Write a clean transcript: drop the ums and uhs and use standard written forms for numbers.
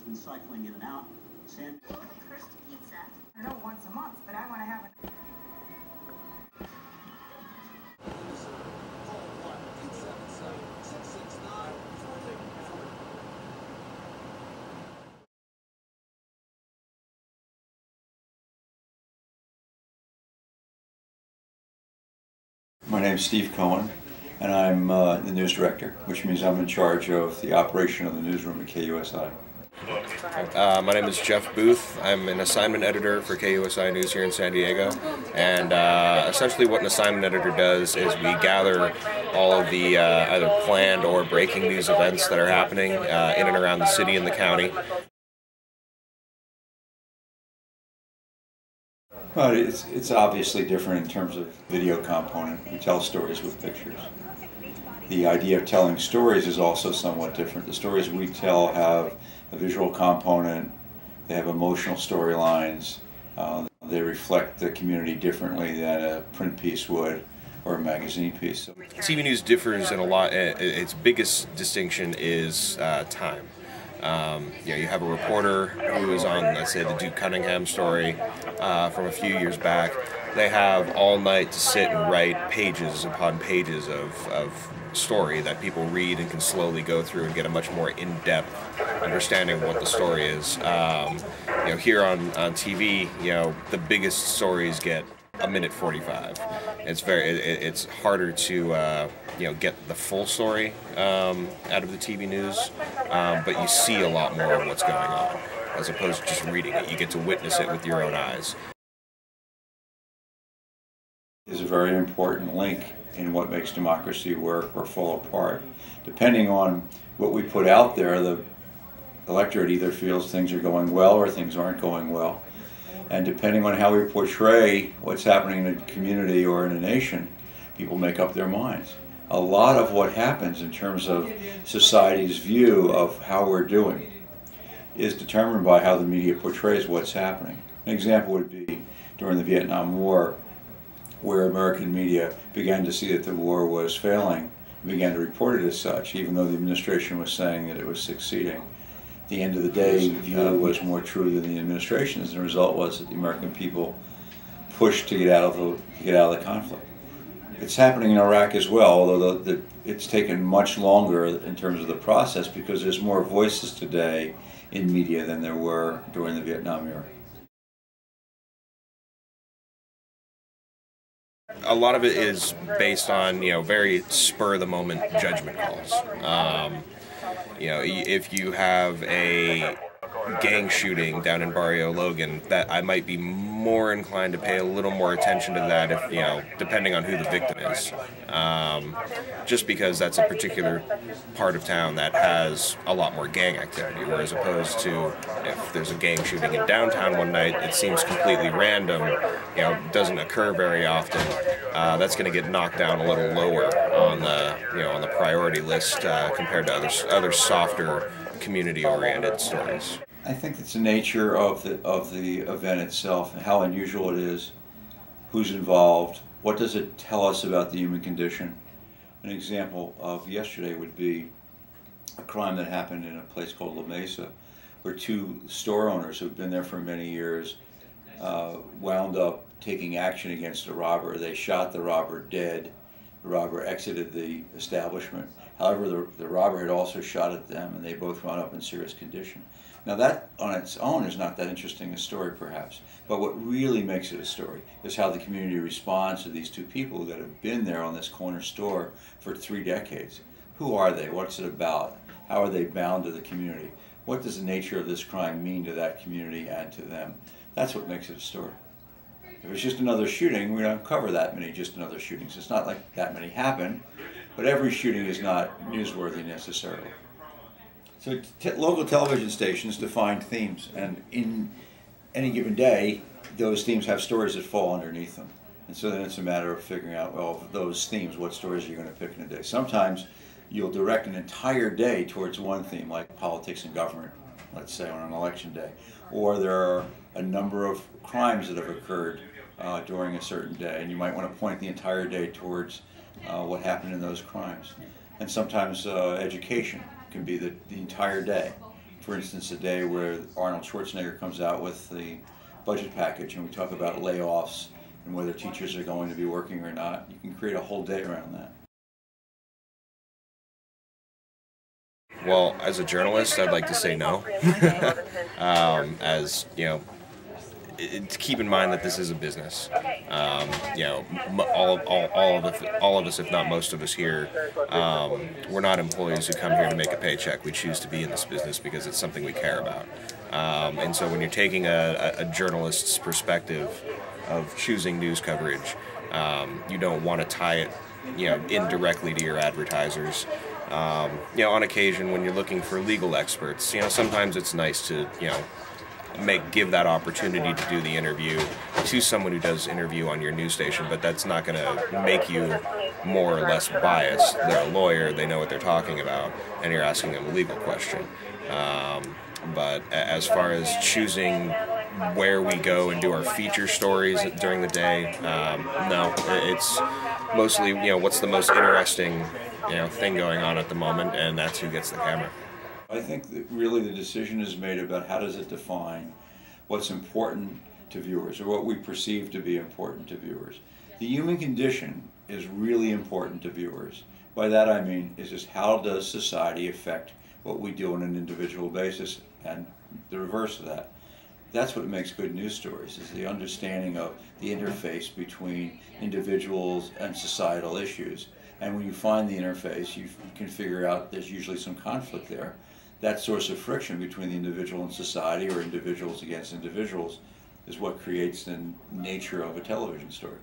been cycling in and out. First pizza. I don't know, once a month, but I want to have it. My name is Steve Cohen, and I'm the news director, which means I'm in charge of the operation of the newsroom at KUSI. My name is Jeff Booth. I'm an assignment editor for KUSI News here in San Diego, and essentially what an assignment editor does is we gather all of the either planned or breaking news events that are happening in and around the city and the county. But it's obviously different in terms of video component. We tell stories with pictures. The idea of telling stories is also somewhat different. The stories we tell have a visual component, they have emotional storylines, they reflect the community differently than a print piece would or a magazine piece. TV news differs in a lot. Its biggest distinction is time. You have a reporter who is on, let's say, the Duke Cunningham story from a few years back. They have all night to sit and write pages upon pages of story that people read and can slowly go through and get a much more in-depth understanding of what the story is. Here on TV, the biggest stories get a minute 45. It's harder to get the full story out of the TV news, but you see a lot more of what's going on as opposed to just reading it. You get to witness it with your own eyes. Is a very important link in what makes democracy work or fall apart. Depending on what we put out there, the electorate either feels things are going well or things aren't going well. And depending on how we portray what's happening in a community or in a nation, people make up their minds. A lot of what happens in terms of society's view of how we're doing is determined by how the media portrays what's happening. An example would be during the Vietnam War, where American media began to see that the war was failing, began to report it as such, even though the administration was saying that it was succeeding. At the end of the day, the view was more true than the administration's, and the result was that the American people pushed to get out of the conflict. It's happening in Iraq as well, although it's taken much longer in terms of the process because there's more voices today in media than there were during the Vietnam era. A lot of it is based on, very spur-of-the-moment judgment calls. If you have a gang shooting down in Barrio Logan, that I might be more inclined to pay a little more attention to that if, depending on who the victim is. Just because that's a particular part of town that has a lot more gang activity, whereas opposed to if there's a gang shooting in downtown one night, it seems completely random, doesn't occur very often. That's going to get knocked down a little lower on the priority list compared to other softer community-oriented stories. I think it's the nature of the event itself, how unusual it is, who's involved, what does it tell us about the human condition. An example of yesterday would be a crime that happened in a place called La Mesa, where two store owners who've been there for many years wound up taking action against a robber. They shot the robber dead. The robber exited the establishment. However, the robber had also shot at them, and they both wound up in serious condition. Now that on its own is not that interesting a story perhaps, but what really makes it a story is how the community responds to these two people that have been there on this corner store for 3 decades. Who are they? What's it about? How are they bound to the community? What does the nature of this crime mean to that community and to them? That's what makes it a story. If it's just another shooting, we don't cover that many just another shootings. It's not like that many happen, but every shooting is not newsworthy necessarily. So local television stations define themes, and in any given day, those themes have stories that fall underneath them. And so then it's a matter of figuring out, well, those themes, what stories are you going to pick in a day? Sometimes you'll direct an entire day towards one theme, like politics and government, let's say on an election day. Or there are a number of crimes that have occurred during a certain day, and you might want to point the entire day towards what happened in those crimes. And sometimes education can be the entire day. for instance, a day where Arnold Schwarzenegger comes out with the budget package and we talk about layoffs and whether teachers are going to be working or not. You can create a whole day around that. Well, as a journalist, I'd like to say no. As you know, keep in mind that this is a business. You know, all of us, if not most of us here, we're not employees who come here to make a paycheck. We choose to be in this business because it's something we care about. And so when you're taking a journalist's perspective of choosing news coverage, you don't want to tie it, indirectly to your advertisers. On occasion when you're looking for legal experts, sometimes it's nice to, give that opportunity to do the interview to someone who does interview on your news station, but that's not going to make you more or less biased. They're a lawyer, they know what they're talking about, and you're asking them a legal question. But as far as choosing where we go and do our feature stories during the day, no, it's mostly, what's the most interesting thing going on at the moment, and that's who gets the camera. I think that really the decision is made about how does it define what's important to viewers or what we perceive to be important to viewers. The human condition is really important to viewers. By that I mean is just how does society affect what we do on an individual basis, and the reverse of that. That's what makes good news stories, is the understanding of the interface between individuals and societal issues. And when you find the interface, you can figure out there's usually some conflict there. That source of friction between the individual and society, or individuals against individuals, is what creates the nature of a television story.